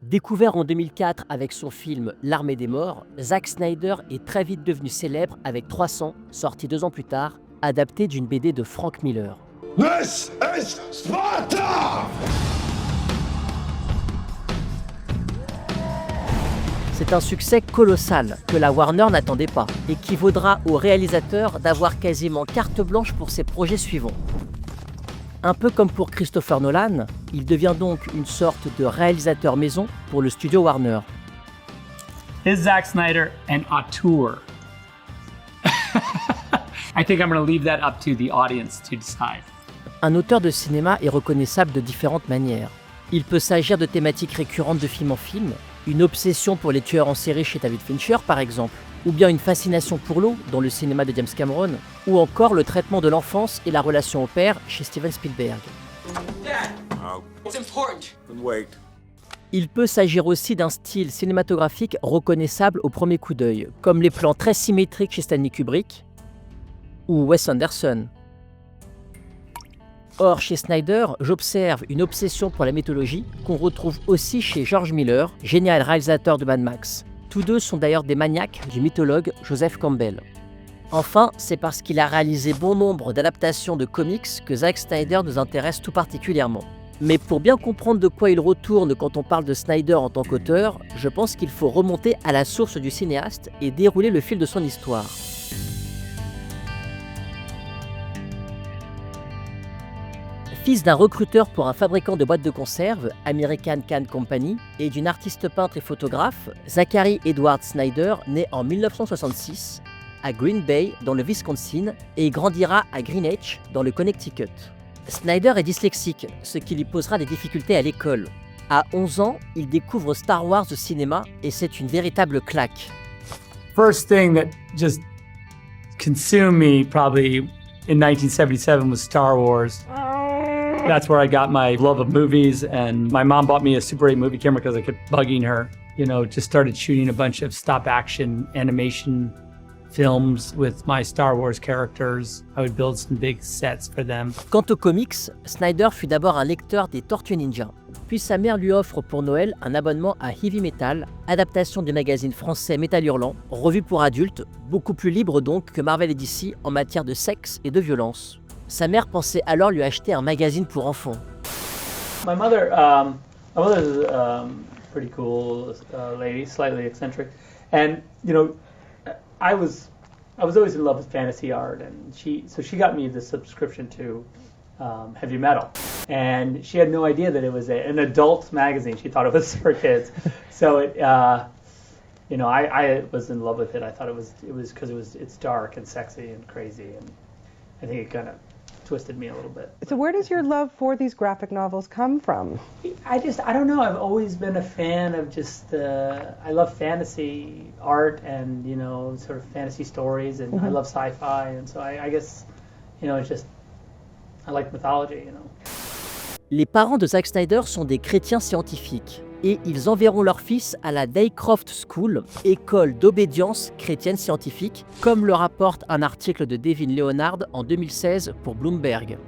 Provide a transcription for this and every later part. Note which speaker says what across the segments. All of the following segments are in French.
Speaker 1: Découvert en 2004 avec son film L'Armée des Morts, Zack Snyder est très vite devenu célèbre avec 300, sorti 2 ans plus tard, adapté d'une BD de Frank Miller.
Speaker 2: This is Sparta!
Speaker 1: C'est un succès colossal que la Warner n'attendait pas et qui vaudra au réalisateur d'avoir quasiment carte blanche pour ses projets suivants. Un peu comme pour Christopher Nolan, il devient donc une sorte de réalisateur maison pour le studio Warner.
Speaker 3: Is Zack Snyder an auteur? I think I'm going to leave that up to the audience to decide.
Speaker 1: Un auteur de cinéma est reconnaissable de différentes manières. Il peut s'agir de thématiques récurrentes de film en film, une obsession pour les tueurs en série chez David Fincher par exemple, ou bien une fascination pour l'eau dans le cinéma de James Cameron, ou encore le traitement de l'enfance et la relation au père chez Steven Spielberg.
Speaker 4: Dad, it's important.
Speaker 2: Wait.
Speaker 1: Il peut s'agir aussi d'un style cinématographique reconnaissable au premier coup d'œil, comme les plans très symétriques chez Stanley Kubrick ou Wes Anderson. Or, chez Snyder, j'observe une obsession pour la mythologie qu'on retrouve aussi chez George Miller, génial réalisateur de Mad Max. Tous deux sont d'ailleurs des maniaques du mythologue Joseph Campbell. Enfin, c'est parce qu'il a réalisé bon nombre d'adaptations de comics que Zack Snyder nous intéresse tout particulièrement. Mais pour bien comprendre de quoi il retourne quand on parle de Snyder en tant qu'auteur, je pense qu'il faut remonter à la source du cinéaste et dérouler le fil de son histoire. Fils d'un recruteur pour un fabricant de boîtes de conserve, American Can Company, et d'une artiste peintre et photographe, Zachary Edward Snyder naît en 1966 à Green Bay, dans le Wisconsin, et grandira à Greenwich, dans le Connecticut. Snyder est dyslexique, ce qui lui posera des difficultés à l'école. À 11 ans, il découvre Star Wars au cinéma et c'est une véritable claque.
Speaker 3: First thing that just consumed me probably in 1977 was Star Wars. That's where I got my love of movies, and my mom bought me a Super 8 movie camera because I kept bugging her. You know, just started shooting a bunch of stop action animation films with my Star Wars characters. I would build some big sets for them.
Speaker 1: Quant aux comics, Snyder fut d'abord un lecteur des Tortues Ninja. Puis sa mère lui offre pour Noël un abonnement à Heavy Metal, adaptation du magazine français Métal Hurlant, revue pour adultes, beaucoup plus libre donc que Marvel et DC en matière de sexe et de violence. Sa mère pensait alors lui acheter un magazine pour enfants.
Speaker 3: My mother is pretty cool lady, slightly eccentric, and you know, I was always in love with fantasy art, and she got me the subscription to heavy metal, and she had no idea that it was an adult magazine. She thought it was for kids, so it. You know, I was in love with it. I thought it was because it's dark and sexy and crazy, and I think it kind of twisted me a little bit.
Speaker 5: So where does your love for these graphic novels come from?
Speaker 3: I don't know. I've always been a fan of just, I love fantasy art and, you know, sort of fantasy stories, and I love sci-fi, and so I guess, you know, it's just, I like mythology, you know.
Speaker 1: Les parents de Zack Snyder sont des chrétiens scientifiques et ils enverront leur fils à la Daycroft School, école d'obédience chrétienne scientifique, comme le rapporte un article de Devin Leonard en 2016 pour Bloomberg.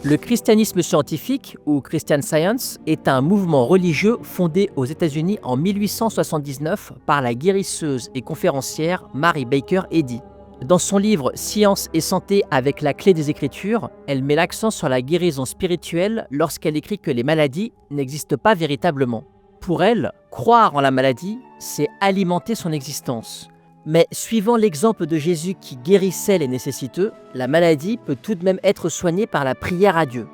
Speaker 1: Le christianisme scientifique, ou Christian Science, est un mouvement religieux fondé aux États-Unis en 1879 par la guérisseuse et conférencière Mary Baker Eddy. Dans son livre « Science et santé avec la clé des Écritures », elle met l'accent sur la guérison spirituelle lorsqu'elle écrit que les maladies n'existent pas véritablement. Pour elle, croire en la maladie, c'est alimenter son existence. Mais suivant l'exemple de Jésus qui guérissait les nécessiteux, la maladie peut tout de même être soignée par la prière à Dieu.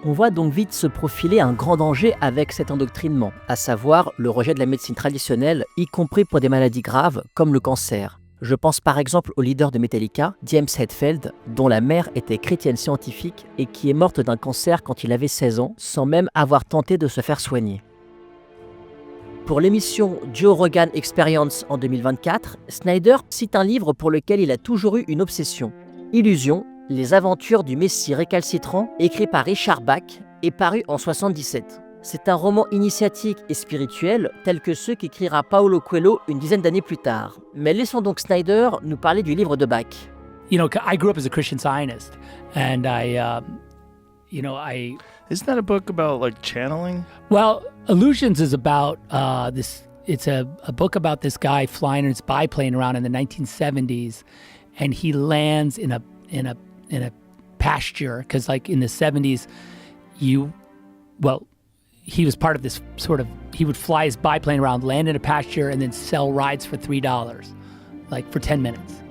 Speaker 1: On voit donc vite se profiler un grand danger avec cet endoctrinement, à savoir le rejet de la médecine traditionnelle, y compris pour des maladies graves comme le cancer. Je pense par exemple au leader de Metallica, James Hetfield, dont la mère était chrétienne scientifique et qui est morte d'un cancer quand il avait 16 ans, sans même avoir tenté de se faire soigner. Pour l'émission Joe Rogan Experience en 2024, Snyder cite un livre pour lequel il a toujours eu une obsession. Illusion, les aventures du Messie récalcitrant, écrit par Richard Bach et paru en 1977. C'est un roman initiatique et spirituel tel que ceux qu'écrira Paulo Coelho une dizaine d'années plus tard. Mais laissons donc Snyder nous parler du livre de Bach.
Speaker 3: You know, I grew up as a Christian Zionist, and I
Speaker 2: Isn't that a book about like channeling?
Speaker 3: well,
Speaker 6: Illusions is about this. It's a book about this guy flying his biplane around in the 1970s, and he lands in a pasture because, like, in the 70s, he was part of this sort of. He would fly his biplane around, land in a pasture, and then sell rides for $3, like for 10 minutes,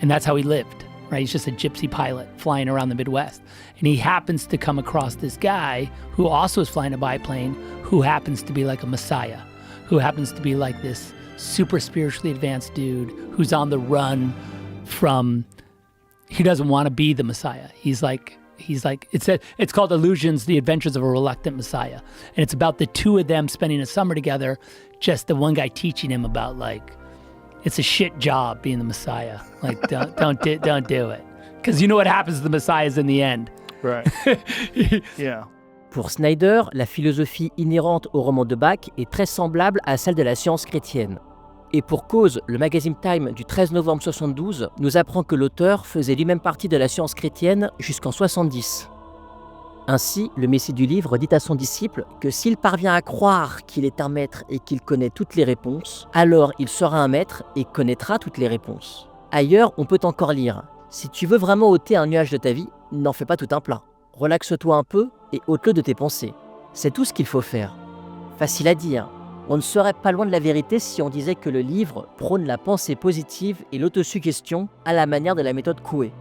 Speaker 6: and that's how he lived. Right? He's just a gypsy pilot flying around the Midwest, and he happens to come across this guy who also is flying a biplane, who happens to be like a messiah, who happens to be like this super spiritually advanced dude who's on the run from, he doesn't want to be the messiah. He's like, it's called Illusions, The Adventures of a Reluctant Messiah. And it's about the two of them spending a summer together, just the one guy teaching him about, like, it's a shit job being the messiah. Like, don't do it. Because you know what happens to the messiahs in the end.
Speaker 7: Right. Yeah.
Speaker 1: Pour Snyder, la philosophie inhérente au roman de Bach est très semblable à celle de la science chrétienne. Et pour cause, le magazine Time du 13 novembre 72 nous apprend que l'auteur faisait lui-même partie de la science chrétienne jusqu'en 70. Ainsi, le Messie du livre dit à son disciple que s'il parvient à croire qu'il est un maître et qu'il connaît toutes les réponses, alors il sera un maître et connaîtra toutes les réponses. Ailleurs, on peut encore lire « Si tu veux vraiment ôter un nuage de ta vie, n'en fais pas tout un plat. Relaxe-toi un peu et ôte-le de tes pensées. C'est tout ce qu'il faut faire. » Facile à dire. On ne serait pas loin de la vérité si on disait que le livre prône la pensée positive et l'autosuggestion à la manière de la méthode Coué.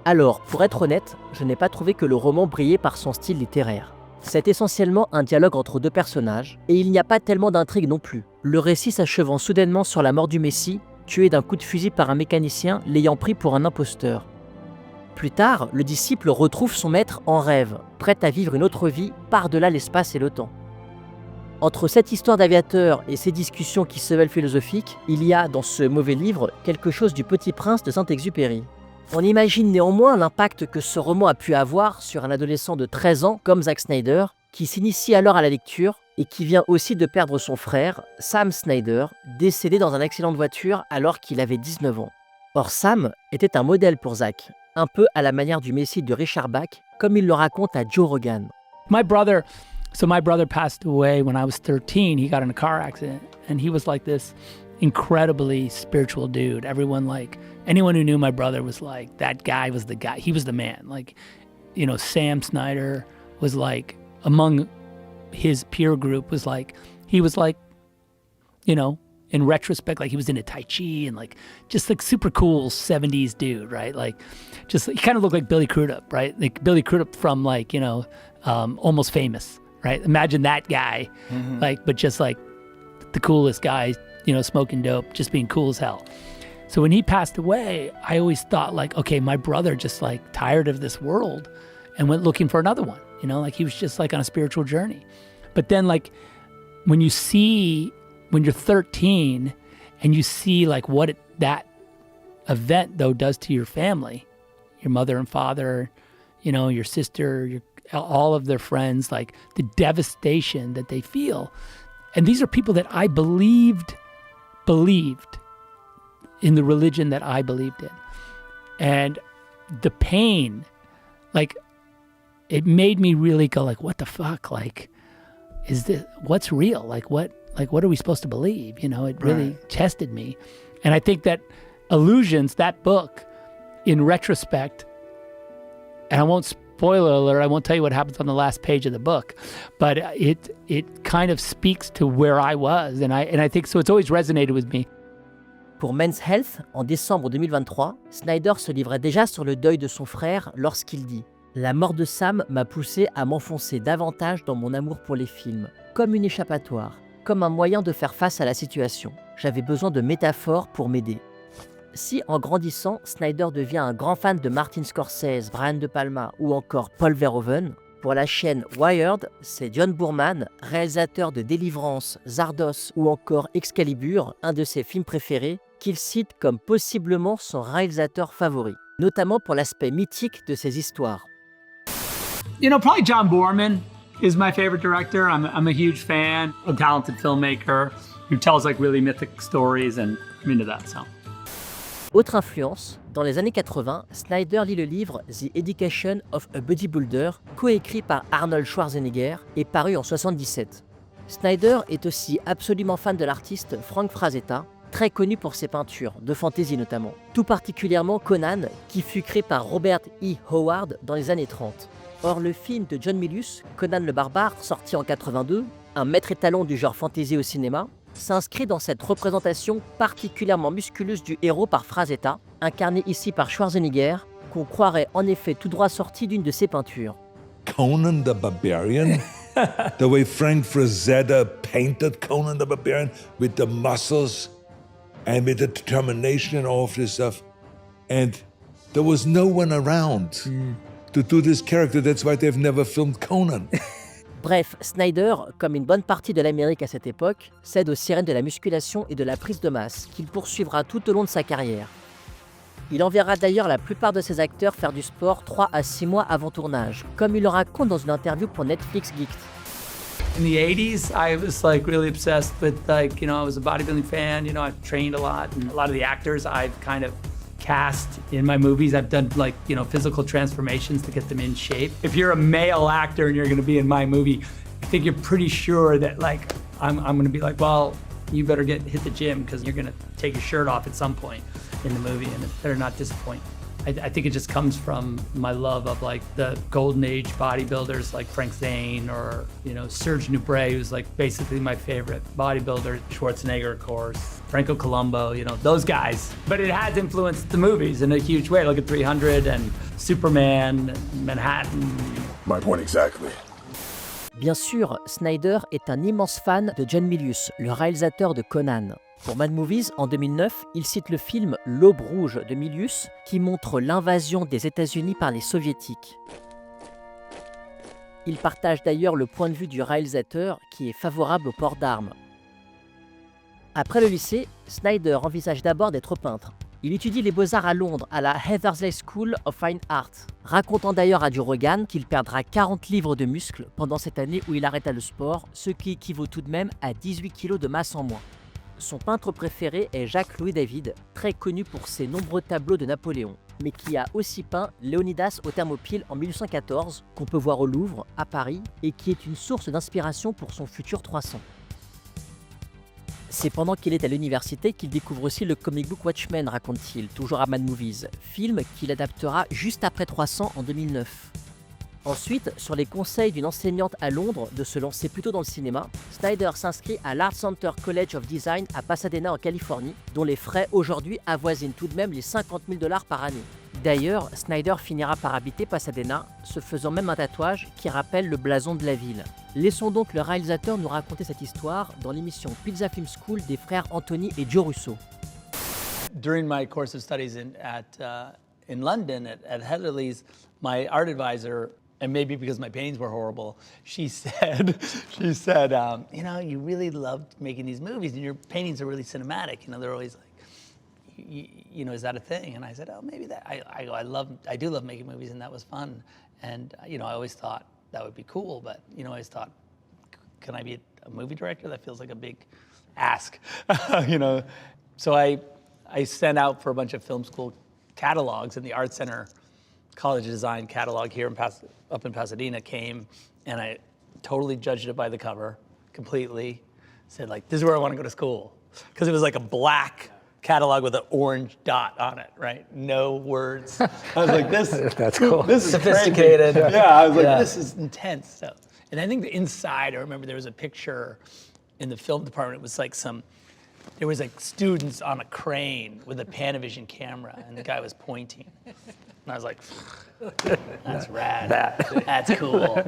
Speaker 1: Alors, pour être honnête, je n'ai pas trouvé que le roman brillait par son style littéraire. C'est essentiellement un dialogue entre deux personnages, et il n'y a pas tellement d'intrigue non plus. Le récit s'achevant soudainement sur la mort du Messie, tué d'un coup de fusil par un mécanicien l'ayant pris pour un imposteur. Plus tard, le disciple retrouve son maître en rêve, prêt à vivre une autre vie par-delà l'espace et le temps. Entre cette histoire d'aviateur et ces discussions qui se veulent philosophiques, il y a dans ce mauvais livre quelque chose du Petit Prince de Saint-Exupéry. On imagine néanmoins l'impact que ce roman a pu avoir sur un adolescent de 13 ans comme Zack Snyder, qui s'initie alors à la lecture et qui vient aussi de perdre son frère, Sam Snyder, décédé dans un accident de voiture alors qu'il avait 19 ans. Or Sam était un modèle pour Zack, un peu à la manière du Messie de Richard Bach, comme il le raconte à Joe Rogan.
Speaker 6: My brother passed away when I was 13. He got in a car accident, and he was like this incredibly spiritual dude. Anyone who knew my brother was like, that guy was the guy. He was the man. Like, you know, Sam Snyder was like, among his peer group was like, he was like, you know, in retrospect, like he was into Tai Chi and like, just like super cool 70s dude, right? Like, just, he kind of looked like Billy Crudup, right? Like Billy Crudup from like, you know, Almost Famous, right? Imagine that guy, like, but just like the coolest guy, you know, smoking dope, just being cool as hell. So when he passed away, I always thought like, okay, my brother just like tired of this world and went looking for another one, you know, like he was just like on a spiritual journey. But then like when you're 13 and you see like what that event though does to your family, your mother and father, you know, your sister, all of their friends, like the devastation that they feel. And these are people that I believed in the religion that I believed in. And the pain, like, it made me really go like, what the fuck? Like, is this, what's real? Like, what are we supposed to believe? You know, it really tested me. And I think that Illusions, that book, in retrospect, and I won't spoiler alert, I won't tell you what happens on the last page of the book, but it kind of speaks to where I was. And I think, so it's always resonated with me.
Speaker 1: Pour Men's Health, en décembre 2023, Snyder se livrait déjà sur le deuil de son frère lorsqu'il dit « La mort de Sam m'a poussé à m'enfoncer davantage dans mon amour pour les films, comme une échappatoire, comme un moyen de faire face à la situation. J'avais besoin de métaphores pour m'aider. » Si, en grandissant, Snyder devient un grand fan de Martin Scorsese, Brian De Palma ou encore Paul Verhoeven, pour la chaîne Wired, c'est John Boorman, réalisateur de Délivrance, Zardos ou encore Excalibur, un de ses films préférés, qu'il cite comme possiblement son réalisateur favori, notamment pour l'aspect mythique de ses histoires.
Speaker 3: You know, probably John Boorman is my favorite director. I'm a huge fan, a talented filmmaker who tells like really mythic stories, and I'm into that. So.
Speaker 1: Autre influence, dans les années 80, Snyder lit le livre The Education of a Bodybuilder, coécrit par Arnold Schwarzenegger et paru en 1977. Snyder est aussi absolument fan de l'artiste Frank Frazetta, très connu pour ses peintures, de fantasy notamment. Tout particulièrement Conan, qui fut créé par Robert E. Howard dans les années 30. Or, le film de John Milius, Conan le Barbare, sorti en 82, un maître étalon du genre fantasy au cinéma, s'inscrit dans cette représentation particulièrement musculeuse du héros par Frazetta, incarné ici par Schwarzenegger, qu'on croirait en effet tout droit sorti d'une de ses peintures.
Speaker 2: Conan the Barbarian? The way Frank Frazetta painted Conan the Barbarian with the muscles and with the determination and all of this stuff. And there was no one around to do this character. That's why they've never filmed Conan.
Speaker 1: Bref, Snyder, comme une bonne partie de l'Amérique à cette époque, cède aux sirènes de la musculation et de la prise de masse, qu'il poursuivra tout au long de sa carrière. Il enverra d'ailleurs la plupart de ses acteurs faire du sport 3 à 6 mois avant tournage, comme il le raconte dans une interview pour Netflix Geeked.
Speaker 6: In the 80s, I was like really obsessed with I was a bodybuilding fan, I've trained a lot, and a lot of the actors I've kind of cast in my movies, I've done physical transformations to get them in shape. If you're a male actor and you're going to be in my movie, I think you're pretty sure that I'm going to be like, well, you better hit the gym because you're going to take your shirt off at some point in the movie, and it better not disappoint. I think it just comes from my love of the golden age bodybuilders like Frank Zane or Serge Nubret, who's basically my favorite bodybuilder. Schwarzenegger, of course, Franco Columbo, those guys. But it has influenced the movies in a huge way. Look at 300 and Superman, Manhattan.
Speaker 2: My point exactly.
Speaker 1: Bien sûr, Snyder est un immense fan de John Milius, le réalisateur de Conan. Pour Mad Movies, en 2009, il cite le film L'Aube rouge de Milius, qui montre l'invasion des États-Unis par les Soviétiques. Il partage d'ailleurs le point de vue du réalisateur, qui est favorable au port d'armes. Après le lycée, Snyder envisage d'abord d'être peintre. Il étudie les beaux-arts à Londres, à la Heathersley School of Fine Art, racontant d'ailleurs à Joe Rogan qu'il perdra 40 livres de muscles pendant cette année où il arrêta le sport, ce qui équivaut tout de même à 18 kg de masse en moins. Son peintre préféré est Jacques-Louis David, très connu pour ses nombreux tableaux de Napoléon, mais qui a aussi peint Léonidas aux Thermopyles en 1814, qu'on peut voir au Louvre, à Paris, et qui est une source d'inspiration pour son futur 300. C'est pendant qu'il est à l'université qu'il découvre aussi le comic book Watchmen, raconte-t-il, toujours à Mad Movies, film qu'il adaptera juste après 300 en 2009. Ensuite, sur les conseils d'une enseignante à Londres de se lancer plutôt dans le cinéma, Snyder s'inscrit à l'Art Center College of Design à Pasadena en Californie, dont les frais aujourd'hui avoisinent tout de même les $50 000 par année. D'ailleurs, Snyder finira par habiter Pasadena, se faisant même un tatouage qui rappelle le blason de la ville. Laissons donc le réalisateur nous raconter cette histoire dans l'émission Pizza Film School des frères Anthony et Joe Russo.
Speaker 6: During my course of studies in London at Heatherley's, my art advisor, and maybe because my paintings were horrible, she said, you really loved making these movies, and your paintings are really cinematic. They're always is that a thing? And I said, oh, maybe that. I do love making movies, and that was fun. And I always thought that would be cool, but I always thought, can I be a movie director? That feels like a big ask, So I sent out for a bunch of film school catalogs, and the Art Center College of Design catalog here up in Pasadena came, and I totally judged it by the cover, completely. Said this is where I want to go to school, because it was like a black catalog with an orange dot on it, right? No words. I was like, this that's cool. This is sophisticated. Crazy. Yeah, I was like, this is intense stuff. And I think the inside, I remember there was a picture in the film department. It was there was students on a crane with a Panavision camera, and the guy was pointing. And I was like, that's rad. That's cool.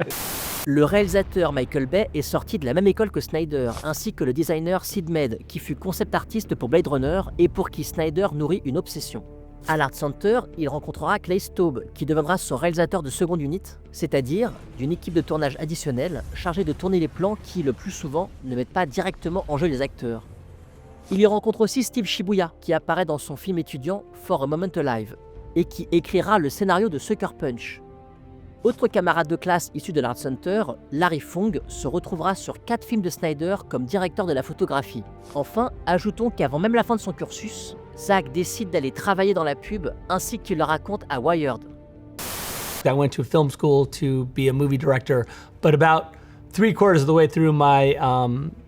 Speaker 1: Le réalisateur Michael Bay est sorti de la même école que Snyder, ainsi que le designer Sid Mead, qui fut concept artiste pour Blade Runner et pour qui Snyder nourrit une obsession. À l'Art Center, il rencontrera Clay Staub, qui deviendra son réalisateur de seconde unit, c'est-à-dire d'une équipe de tournage additionnelle chargée de tourner les plans qui, le plus souvent, ne mettent pas directement en jeu les acteurs. Il y rencontre aussi Steve Shibuya, qui apparaît dans son film étudiant For a Moment Alive, et qui écrira le scénario de Sucker Punch. Autre camarade de classe issu de l'Art Center, Larry Fong se retrouvera sur 4 films de Snyder comme directeur de la photographie. Enfin, ajoutons qu'avant même la fin de son cursus, Zack décide d'aller travailler dans la pub, ainsi qu'il le raconte à Wired.
Speaker 6: I went to film school to be a movie director, but about 3/4 of the way through my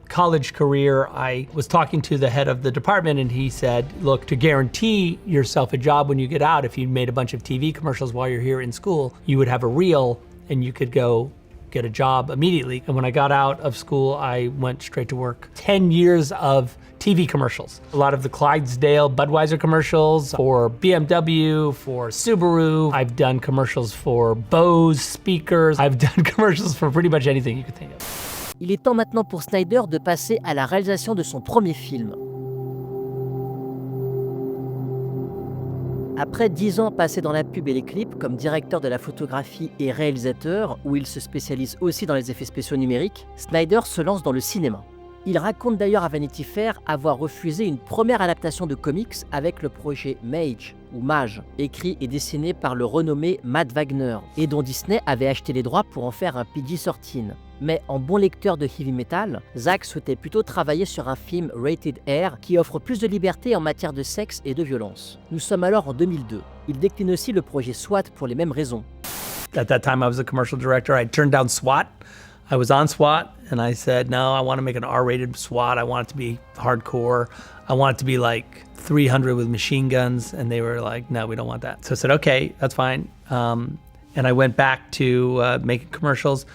Speaker 6: college career, I was talking to the head of the department, and he said, look, to guarantee yourself a job when you get out, if you made a bunch of TV commercials while you're here in school, you would have a reel and you could go get a job immediately. And when I got out of school, I went straight to work. 10 years of TV commercials. A lot of the Clydesdale Budweiser commercials for BMW, for Subaru. I've done commercials for Bose speakers. I've done commercials for pretty much anything you could think of.
Speaker 1: Il est temps maintenant pour Snyder de passer à la réalisation de son premier film. Après 10 ans passés dans la pub et les clips comme directeur de la photographie et réalisateur, où il se spécialise aussi dans les effets spéciaux numériques, Snyder se lance dans le cinéma. Il raconte d'ailleurs à Vanity Fair avoir refusé une première adaptation de comics avec le projet Mage, ou Mage, écrit et dessiné par le renommé Matt Wagner, et dont Disney avait acheté les droits pour en faire un PG-13. Mais en bon lecteur de heavy metal, Zack souhaitait plutôt travailler sur un film rated R qui offre plus de liberté en matière de sexe et de violence. Nous sommes alors en 2002. Il décline aussi le projet SWAT pour les mêmes raisons.
Speaker 6: At that time, I was a commercial director. I turned down SWAT. I was on SWAT, and I said, no, I want to make an R-rated SWAT. I want it to be hardcore. I want it to be like 300 with machine guns. And they were like, no, we don't want that. So I said, okay, that's fine. And I went back to making commercials.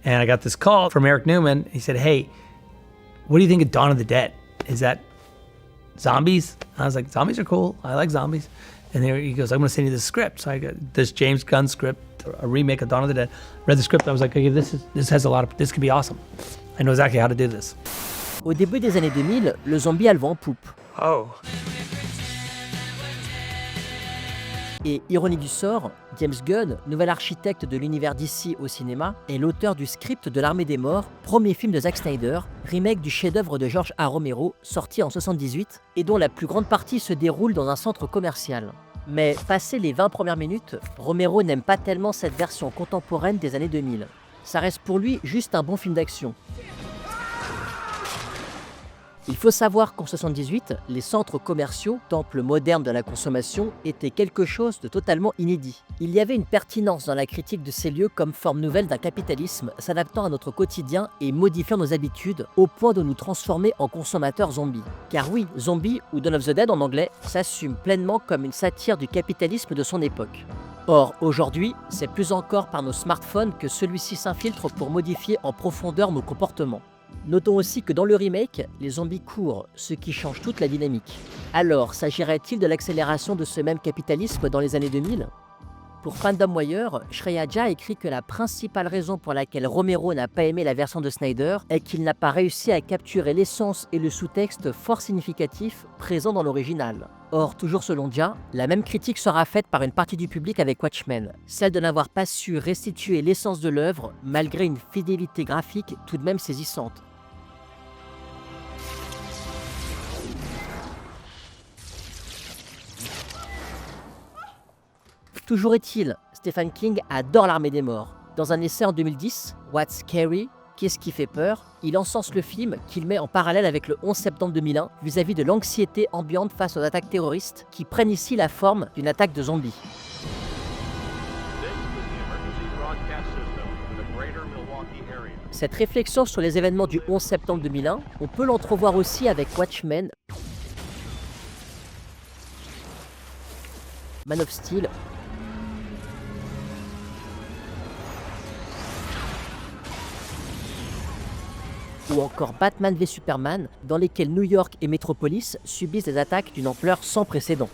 Speaker 6: And I got this call from Eric Newman. He said, hey, what do you think of Dawn of the Dead? Is that zombies? I was like, zombies are cool. I like zombies. And he goes, I'm going to send you the script. So I got this James Gunn script, a remake of Dawn of the Dead. Read the script. I was like, okay, this could be awesome. I know exactly how to do this.
Speaker 1: Au début des années 2000, le zombie a le vent en poupe.
Speaker 4: Oh.
Speaker 1: Et ironie du sort, James Gunn, nouvel architecte de l'univers DC au cinéma, est l'auteur du script de l'Armée des Morts, premier film de Zack Snyder, remake du chef-d'œuvre de George A. Romero, sorti en 1978, et dont la plus grande partie se déroule dans un centre commercial. Mais passé les 20 premières minutes, Romero n'aime pas tellement cette version contemporaine des années 2000. Ça reste pour lui juste un bon film d'action. Il faut savoir qu'en 1978, les centres commerciaux, temples modernes de la consommation, étaient quelque chose de totalement inédit. Il y avait une pertinence dans la critique de ces lieux comme forme nouvelle d'un capitalisme s'adaptant à notre quotidien et modifiant nos habitudes au point de nous transformer en consommateurs zombies. Car oui, Zombie ou Dawn of the Dead en anglais s'assume pleinement comme une satire du capitalisme de son époque. Or, aujourd'hui, c'est plus encore par nos smartphones que celui-ci s'infiltre pour modifier en profondeur nos comportements. Notons aussi que dans le remake, les zombies courent, ce qui change toute la dynamique. Alors, s'agirait-il de l'accélération de ce même capitalisme dans les années 2000 ? Pour Fandom Wire, Shreya écrit que la principale raison pour laquelle Romero n'a pas aimé la version de Snyder est qu'il n'a pas réussi à capturer l'essence et le sous-texte fort significatif présents dans l'original. Or, toujours selon Dia, la même critique sera faite par une partie du public avec Watchmen, celle de n'avoir pas su restituer l'essence de l'œuvre malgré une fidélité graphique tout de même saisissante. Toujours est-il, Stephen King adore l'Armée des Morts. Dans un essai en 2010, What's Scary? Qu'est-ce qui fait peur? Il encense le film qu'il met en parallèle avec le 11 septembre 2001 vis-à-vis de l'anxiété ambiante face aux attaques terroristes qui prennent ici la forme d'une attaque de zombies. Cette réflexion sur les événements du 11 septembre 2001, on peut l'entrevoir aussi avec Watchmen, Man of Steel, ou encore Batman v Superman, dans lesquels New York et Metropolis subissent des attaques d'une ampleur sans précédent.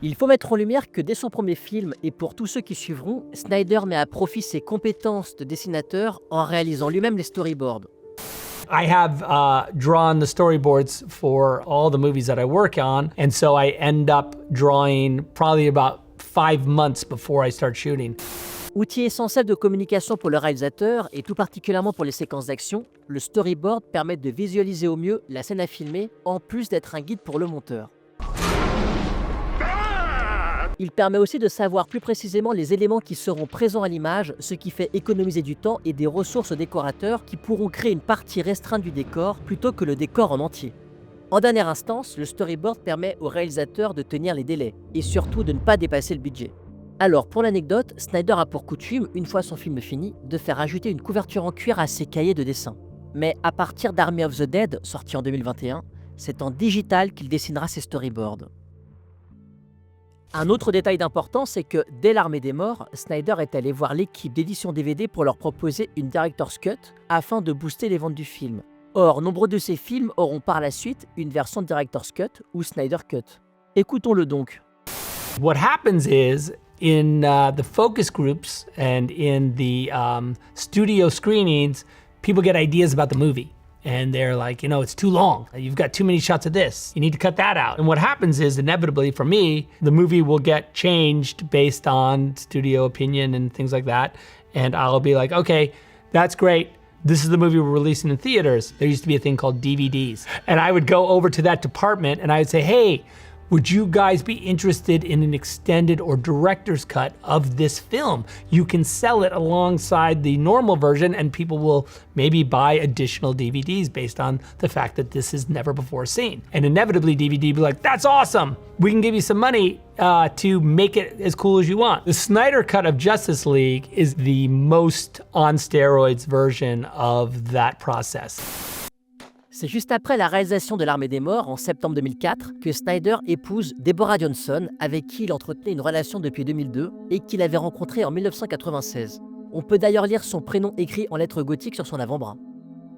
Speaker 1: Il faut mettre en lumière que dès son premier film, et pour tous ceux qui suivront, Snyder met à profit ses compétences de dessinateur en réalisant lui-même les storyboards.
Speaker 6: I have drawn the storyboards for all the movies that I work on, and so I end up drawing probably about 5 months before I start shooting.
Speaker 1: Outil essentiel de communication pour le réalisateur, et tout particulièrement pour les séquences d'action, le storyboard permet de visualiser au mieux la scène à filmer, en plus d'être un guide pour le monteur. Il permet aussi de savoir plus précisément les éléments qui seront présents à l'image, ce qui fait économiser du temps et des ressources aux décorateurs qui pourront créer une partie restreinte du décor plutôt que le décor en entier. En dernière instance, le storyboard permet au réalisateur de tenir les délais et surtout de ne pas dépasser le budget. Alors, pour l'anecdote, Snyder a pour coutume, une fois son film fini, de faire ajouter une couverture en cuir à ses cahiers de dessin. Mais à partir d'Army of the Dead, sorti en 2021, c'est en digital qu'il dessinera ses storyboards. Un autre détail d'importance, c'est que dès l'Armée des Morts, Snyder est allé voir l'équipe d'édition DVD pour leur proposer une Director's Cut afin de booster les ventes du film. Or, nombreux de ces films auront par la suite une version Director's Cut ou Snyder Cut. Écoutons-le donc.
Speaker 6: What happens is, in the focus groups and in the studio screenings, people get ideas about the movie. And they're like, you know, it's too long. You've got too many shots of this. You need to cut that out. And what happens is, inevitably for me, the movie will get changed based on studio opinion and things like that. And I'll be like, okay, that's great. This is the movie we're releasing in theaters. There used to be a thing called DVDs. And I would go over to that department and I would say, hey, would you guys be interested in an extended or director's cut of this film? You can sell it alongside the normal version and people will maybe buy additional DVDs based on the fact that this is never before seen. And inevitably DVD will be like, that's awesome. We can give you some money to make it as cool as you want. The Snyder Cut of Justice League is the most on steroids version of that process.
Speaker 1: C'est juste après la réalisation de l'Armée des Morts, en septembre 2004, que Snyder épouse Deborah Johnson, avec qui il entretenait une relation depuis 2002 et qu'il avait rencontrée en 1996. On peut d'ailleurs lire son prénom écrit en lettres gothiques sur son avant-bras.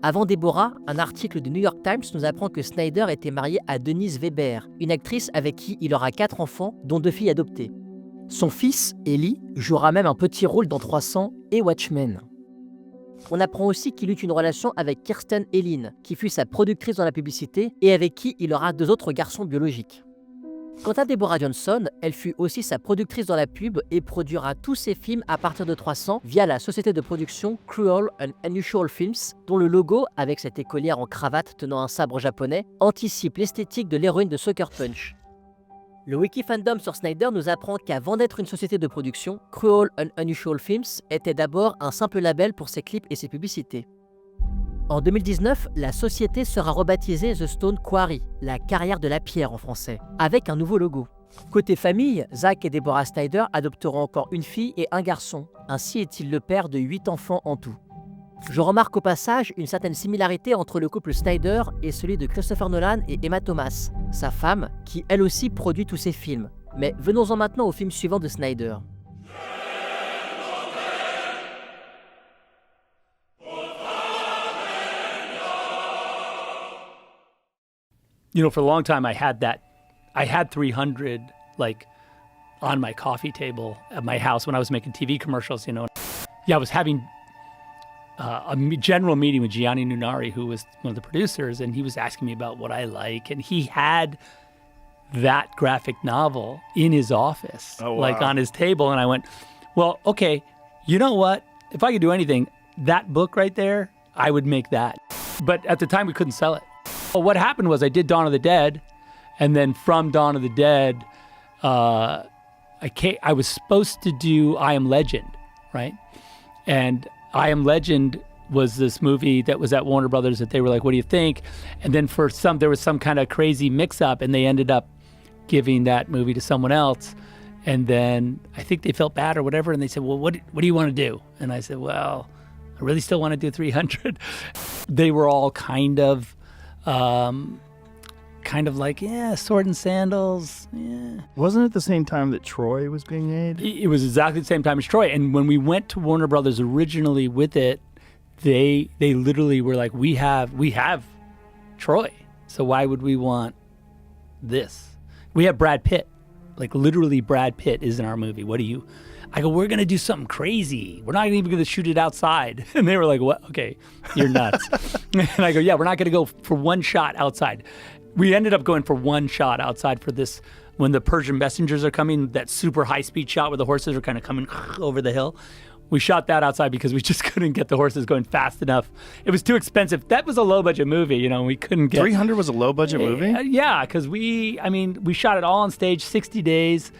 Speaker 1: Avant Deborah, un article du New York Times nous apprend que Snyder était marié à Denise Weber, une actrice avec qui il aura 4 enfants, dont 2 filles adoptées. Son fils, Eli, jouera même un petit rôle dans 300 et Watchmen. On apprend aussi qu'il eut une relation avec Kirsten Helin, qui fut sa productrice dans la publicité et avec qui il aura 2 autres garçons biologiques. Quant à Deborah Johnson, elle fut aussi sa productrice dans la pub et produira tous ses films à partir de 300 via la société de production Cruel and Unusual Films, dont le logo, avec cette écolière en cravate tenant un sabre japonais, anticipe l'esthétique de l'héroïne de Sucker Punch. Le Wikifandom sur Snyder nous apprend qu'avant d'être une société de production, Cruel and Unusual Films était d'abord un simple label pour ses clips et ses publicités. En 2019, la société sera rebaptisée The Stone Quarry, la carrière de la pierre en français, avec un nouveau logo. Côté famille, Zack et Deborah Snyder adopteront encore une fille et un garçon. Ainsi est-il le père de 8 enfants en tout. Je remarque au passage une certaine similarité entre le couple Snyder et celui de Christopher Nolan et Emma Thomas, sa femme, qui elle aussi produit tous ses films. Mais venons-en maintenant au film suivant de Snyder.
Speaker 6: You know, for a long time I had 300 like on my coffee table at my house when I was making TV commercials, you know. Yeah, I was having general meeting with Gianni Nunari, who was one of the producers, and he was asking me about what I like, and he had that graphic novel in his office, like on his table, and I went, well, okay, you know what? If I could do anything, that book right there, I would make that. But at the time, we couldn't sell it. Well, what happened was I did Dawn of the Dead, and then from Dawn of the Dead, I was supposed to do I Am Legend, right? And I Am Legend was this movie that was at Warner Brothers that they were like, what do you think? And then there was some kind of crazy mix-up, and they ended up giving that movie to someone else. And then I think they felt bad or whatever, and they said, well, what do you want to do? And I said, well, I really still want to do 300. They were all kind of like, yeah, sword and sandals, yeah.
Speaker 7: Wasn't it the same time that Troy was being made?
Speaker 6: It was exactly the same time as Troy. And when we went to Warner Brothers originally with it, they literally were like, we have Troy, so why would we want this? We have Brad Pitt. Like, literally Brad Pitt is in our movie. I go, we're going to do something crazy. We're not even going to shoot it outside. And they were like, what? Okay, you're nuts. And I go, yeah, we're not going to go for one shot outside. We ended up going for one shot outside for this, when the Persian messengers are coming, that super high-speed shot where the horses are kind of coming over the hill. We shot that outside because we just couldn't get the horses going fast enough. It was too expensive. That was a low-budget movie, you know, we couldn't get...
Speaker 7: 300 was a low-budget movie?
Speaker 6: Yeah, because we shot it all on stage, 60 days.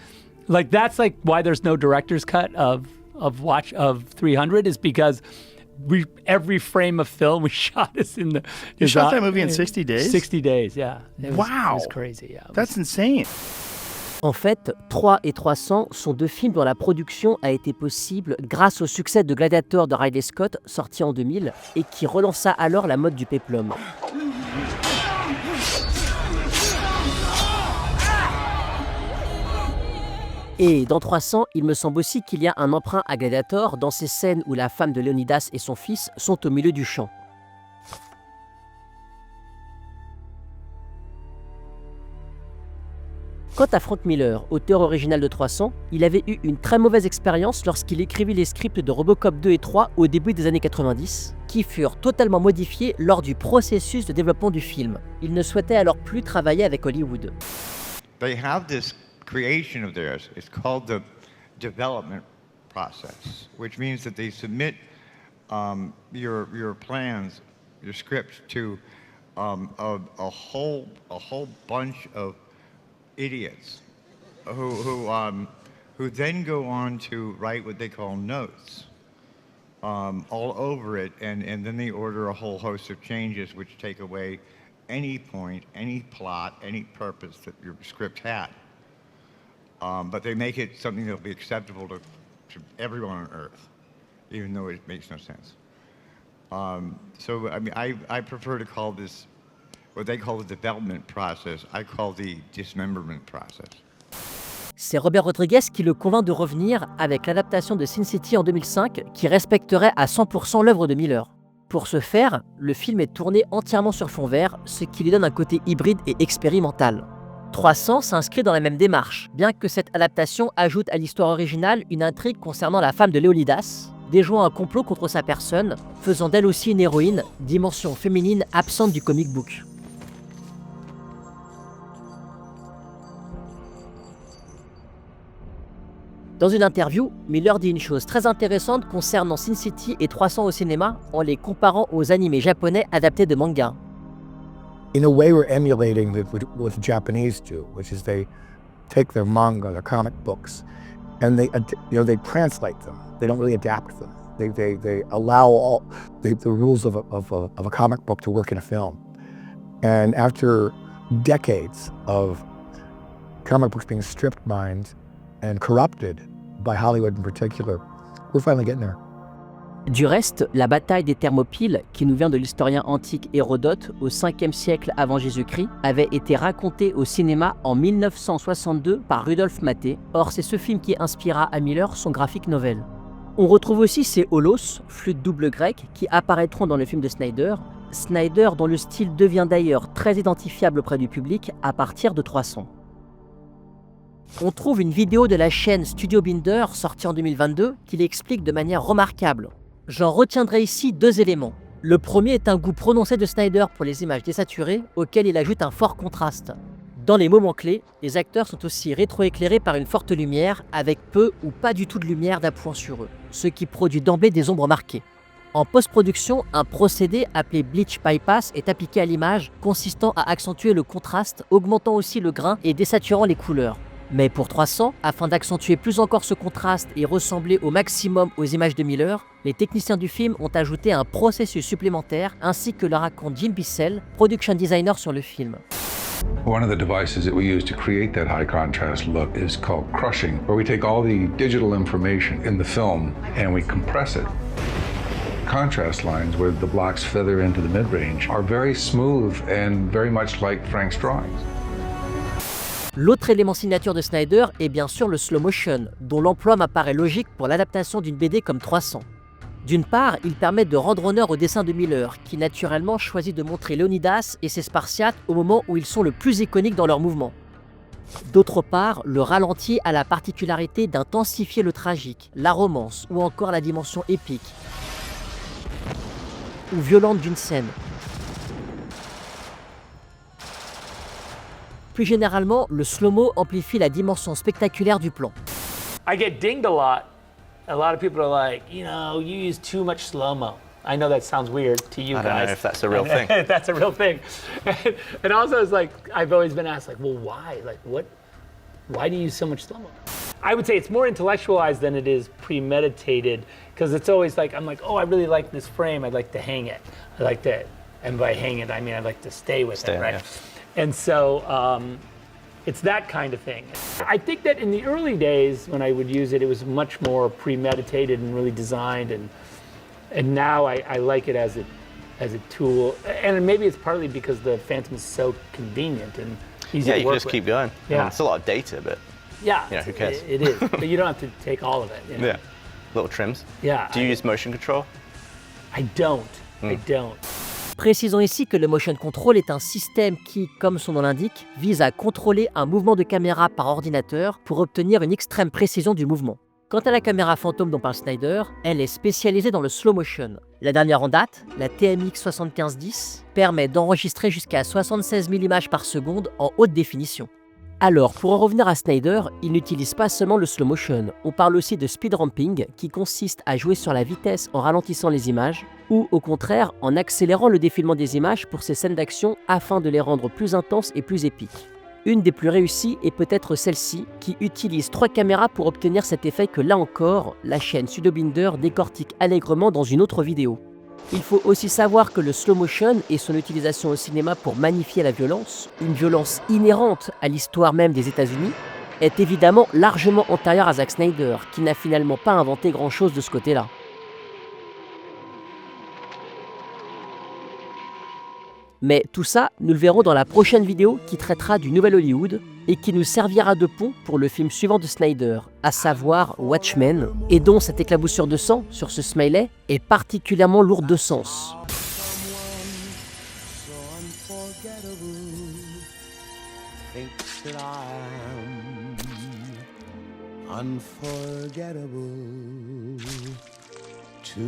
Speaker 6: Like, that's like why there's no director's cut of 300 is because every frame of film we shot is in the...
Speaker 7: You shot that movie in 60 days?
Speaker 6: 60 days, yeah. It was
Speaker 7: wow.
Speaker 6: It was crazy, yeah.
Speaker 7: That's insane.
Speaker 1: En fait, 3 et 300 sont deux films dont la production a été possible grâce au succès de Gladiator de Ridley Scott, sorti en 2000, et qui relança alors la mode du péplum. Et dans 300, il me semble aussi qu'il y a un emprunt à Gladiator dans ces scènes où la femme de Léonidas et son fils sont au milieu du champ. Quant à Frank Miller, auteur original de 300, il avait eu une très mauvaise expérience lorsqu'il écrivit les scripts de Robocop 2 et 3 au début des années 90, qui furent totalement modifiés lors du processus de développement du film. Il ne souhaitait alors plus travailler avec Hollywood.
Speaker 8: They have this creation of theirs. It's called the development process, which means that they submit your plans, your scripts to a whole bunch of idiots who then go on to write what they call notes all over it, and then they order a whole host of changes which take away any point, any plot, any purpose that your script had. But they make it something that will be acceptable to everyone on Earth, even though it makes no sense. So I mean, I prefer to call this what they call the development process. I call the dismemberment process.
Speaker 1: C'est Robert Rodriguez qui le convainc de revenir avec l'adaptation de Sin City en 2005 qui respecterait à 100% l'œuvre de Miller. Pour ce faire, le film est tourné entièrement sur fond vert, ce qui lui donne un côté hybride et expérimental. 300 s'inscrit dans la même démarche, bien que cette adaptation ajoute à l'histoire originale une intrigue concernant la femme de Léonidas, déjouant un complot contre sa personne, faisant d'elle aussi une héroïne, dimension féminine absente du comic book. Dans une interview, Miller dit une chose très intéressante concernant Sin City et 300 au cinéma en les comparant aux animés japonais adaptés de manga.
Speaker 9: In a way, we're emulating what the Japanese do, which is they take their manga, their comic books, and they translate them. They don't really adapt them. They allow all the rules of a comic book to work in a film. And after decades of comic books being stripped mined and corrupted by Hollywood in particular, we're finally getting there.
Speaker 1: Du reste, la bataille des Thermopyles, qui nous vient de l'historien antique Hérodote au 5e siècle avant Jésus-Christ, avait été racontée au cinéma en 1962 par Rudolf Maté. Or, c'est ce film qui inspira à Miller son graphic novel. On retrouve aussi ces holos, flûtes double grecques, qui apparaîtront dans le film de Snyder. Snyder dont le style devient d'ailleurs très identifiable auprès du public à partir de 300. On trouve une vidéo de la chaîne Studio Binder sortie en 2022 qui l'explique de manière remarquable. J'en retiendrai ici deux éléments. Le premier est un goût prononcé de Snyder pour les images désaturées, auquel il ajoute un fort contraste. Dans les moments clés, les acteurs sont aussi rétroéclairés par une forte lumière, avec peu ou pas du tout de lumière d'appoint sur eux, ce qui produit d'emblée des ombres marquées. En post-production, un procédé appelé Bleach Bypass est appliqué à l'image, consistant à accentuer le contraste, augmentant aussi le grain et désaturant les couleurs. Mais pour 300, afin d'accentuer plus encore ce contraste et ressembler au maximum aux images de Miller, les techniciens du film ont ajouté un processus supplémentaire ainsi que le raconte Jim Bissell, production designer sur le film.
Speaker 10: One of the devices that we use to create that high contrast look is called crushing, where we take all the digital information in the film and we compress it. Contrast lines where the blocks feather into the mid-range are very smooth and very much like Frank's drawings.
Speaker 1: L'autre élément signature de Snyder est bien sûr le slow motion, dont l'emploi m'apparaît logique pour l'adaptation d'une BD comme 300. D'une part, il permet de rendre honneur au dessin de Miller, qui naturellement choisit de montrer Léonidas et ses Spartiates au moment où ils sont le plus iconiques dans leurs mouvements. D'autre part, le ralenti a la particularité d'intensifier le tragique, la romance ou encore la dimension épique ou violente d'une scène. Plus généralement, le slow-mo amplifie la dimension spectaculaire du plan.
Speaker 11: I get dinged a lot. A lot of people are like, you use too much slow-mo. I know that sounds weird to you guys.
Speaker 12: I don't know if that's a real thing.
Speaker 11: That's a real thing. And also it's like, I've always been asked like, well, why? Like why do you use so much slow-mo? I would say it's more intellectualized than it is premeditated, because it's always like, I'm like, oh, I really like this frame. I'd like to hang it. I like to, and by hang it, I mean, I'd like to stay with it, right?
Speaker 12: Yeah.
Speaker 11: And so It's that kind of thing. I think that in the early days when I would use it, it was much more premeditated and really designed, and now I like it as a tool. And maybe it's partly because the Phantom is so convenient and easy to
Speaker 12: you
Speaker 11: work
Speaker 12: can just
Speaker 11: with.
Speaker 12: keep going.
Speaker 11: Yeah.
Speaker 12: It's a lot of data, but who cares?
Speaker 11: It is, but you don't have to take all of it. You know?
Speaker 12: Yeah. Little trims.
Speaker 11: Yeah.
Speaker 12: Do you use motion control?
Speaker 11: I don't. I don't.
Speaker 1: Précisons ici que le motion control est un système qui, comme son nom l'indique, vise à contrôler un mouvement de caméra par ordinateur pour obtenir une extrême précision du mouvement. Quant à la caméra fantôme dont parle Snyder, elle est spécialisée dans le slow motion. La dernière en date, la TMX 7510, permet d'enregistrer jusqu'à 76 000 images par seconde en haute définition. Alors, pour en revenir à Snyder, il n'utilise pas seulement le slow motion, on parle aussi de speed ramping, qui consiste à jouer sur la vitesse en ralentissant les images, ou au contraire en accélérant le défilement des images pour ces scènes d'action afin de les rendre plus intenses et plus épiques. Une des plus réussies est peut-être celle-ci, qui utilise 3 caméras pour obtenir cet effet que là encore, la chaîne Pseudobinder décortique allègrement dans une autre vidéo. Il faut aussi savoir que le slow motion et son utilisation au cinéma pour magnifier la violence, une violence inhérente à l'histoire même des États-Unis, est évidemment largement antérieure à Zack Snyder, qui n'a finalement pas inventé grand-chose de ce côté-là. Mais tout ça, nous le verrons dans la prochaine vidéo qui traitera du Nouvel Hollywood et qui nous servira de pont pour le film suivant de Snyder, à savoir Watchmen, et dont cette éclaboussure de sang sur ce smiley est particulièrement lourde de sens.
Speaker 13: Unforgettable too.